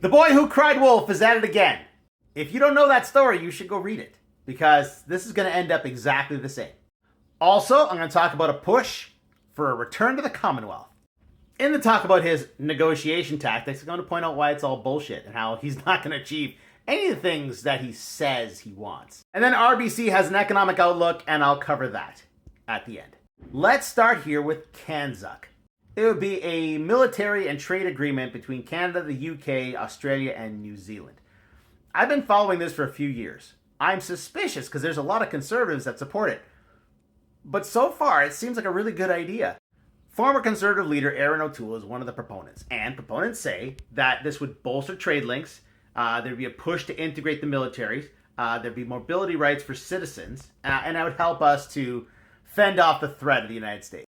The Boy Who Cried Wolf is at it again. If you don't know that story, you should go read it, because this is going to end up exactly the same. Also, I'm going to talk about a push for a return to the Commonwealth. In the talk about his negotiation tactics, I'm going to point out why it's all bullshit and how he's not going to achieve any of the things that he says he wants. And then RBC has an economic outlook, and I'll cover that at the end. Let's start here with CANZUK. It would be a military and trade agreement between Canada, the UK, Australia, and New Zealand. I've been following this for a few years. I'm suspicious because there's a lot of conservatives that support it. But so far, it seems like a really good idea. Former Conservative leader Aaron O'Toole is one of the proponents. And proponents say that this would bolster trade links, there'd be a push to integrate the militaries, there'd be mobility rights for citizens, and that would help us to fend off the threat of the United States.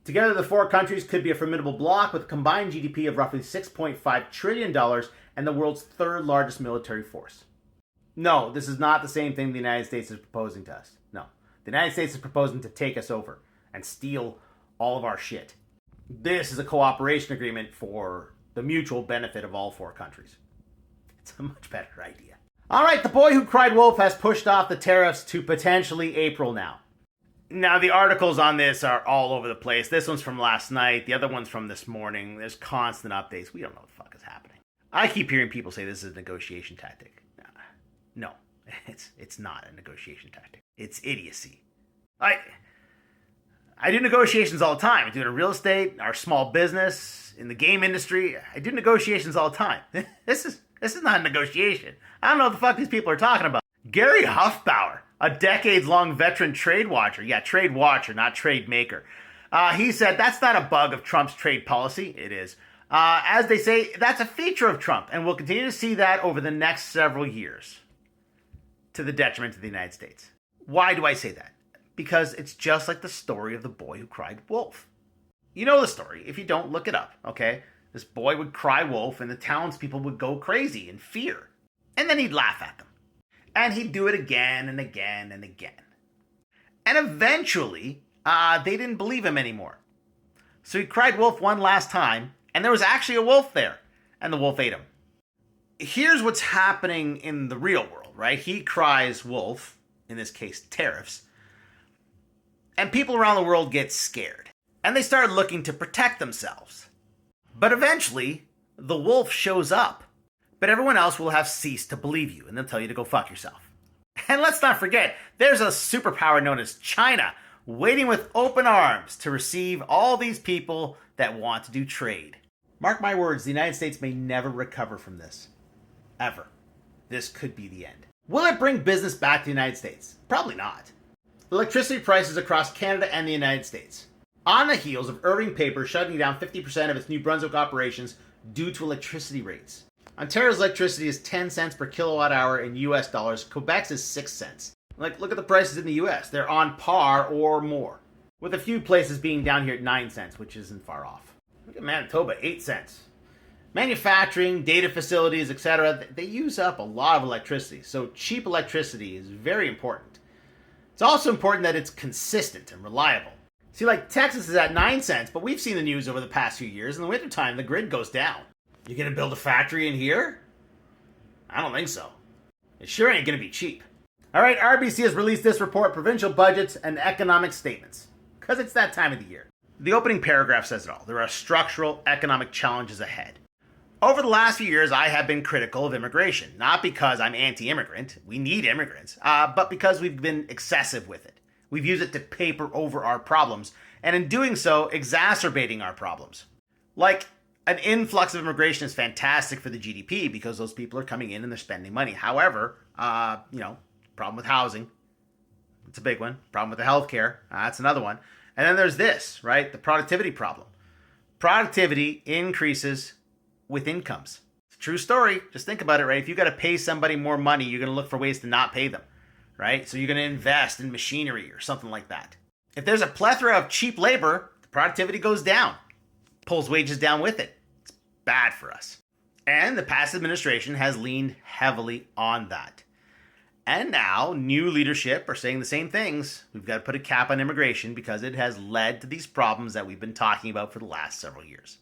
Together, the four countries could be a formidable bloc with a combined GDP of roughly $6.5 trillion and the world's third largest military force. No, this is not the same thing the United States is proposing to us. No. The United States is proposing to take us over and steal all of our shit. This is a cooperation agreement for the mutual benefit of all four countries. It's a much better idea. All right, the Boy Who Cried Wolf has pushed off the tariffs to potentially April now. Now, the articles on this are all over the place. This one's from last night. The other one's from this morning. There's constant updates. We don't know what the fuck is happening. I keep hearing people say this is a negotiation tactic. No, it's not a negotiation tactic. It's idiocy. I do negotiations all the time. I do it in real estate, our small business, in the game industry. I do negotiations all the time. This is not a negotiation. I don't know what the fuck these people are talking about. Gary Huffbauer, a decades-long veteran trade watcher. Yeah, trade watcher, not trade maker. He said that's not a bug of Trump's trade policy. It is. As they say, that's a feature of Trump, and we'll continue to see that over the next several years, to the detriment of the United States. Why do I say that? Because it's just like the story of the boy who cried wolf. You know the story. If you don't, look it up, okay? This boy would cry wolf, and the townspeople would go crazy in fear. And then he'd laugh at them. And he'd do it again and again and again. And eventually, they didn't believe him anymore. So he cried wolf one last time, and there was actually a wolf there. And the wolf ate him. Here's what's happening in the real world, right? He cries wolf, in this case tariffs, and people around the world get scared. And they start looking to protect themselves. But eventually, the wolf shows up. But everyone else will have ceased to believe you, and they'll tell you to go fuck yourself. And let's not forget, there's a superpower known as China, waiting with open arms to receive all these people that want to do trade. Mark my words, the United States may never recover from this. Ever. This could be the end. Will it bring business back to the United States? Probably not. Electricity prices across Canada and the United States. On the heels of Irving Paper shutting down 50% of its New Brunswick operations due to electricity rates. Ontario's electricity is 10 cents per kilowatt hour in US dollars. Quebec's is 6 cents. Look at the prices in the US. They're on par or more, with a few places being down here at 9 cents, which isn't far off. Look at Manitoba, 8 cents. Manufacturing, data facilities, etc., they use up a lot of electricity, so cheap electricity is very important. It's also important that it's consistent and reliable. See, like Texas is at 9 cents, but we've seen the news over the past few years. In the wintertime, the grid goes down. You gonna build a factory in here? I don't think so. It sure ain't gonna be cheap. Alright, RBC has released this report, Provincial Budgets and Economic Statements. Because it's that time of the year. The opening paragraph says it all. There are structural economic challenges ahead. Over the last few years, I have been critical of immigration. Not because I'm anti-immigrant. We need immigrants. But because we've been excessive with it. We've used it to paper over our problems. And in doing so, exacerbating our problems. Like, an influx of immigration is fantastic for the GDP because those people are coming in and they're spending money. However, problem with housing. It's a big one. Problem with the healthcare. That's another one. And then there's this, right? The productivity problem. Productivity increases with incomes. It's a true story. Just think about it, right? If you got to pay somebody more money, you're going to look for ways to not pay them, right? So you're going to invest in machinery or something like that. If there's a plethora of cheap labor, the productivity goes down. Pulls wages down with it. It's bad for us. And the past administration has leaned heavily on that. And now, new leadership are saying the same things. We've got to put a cap on immigration because it has led to these problems that we've been talking about for the last several years.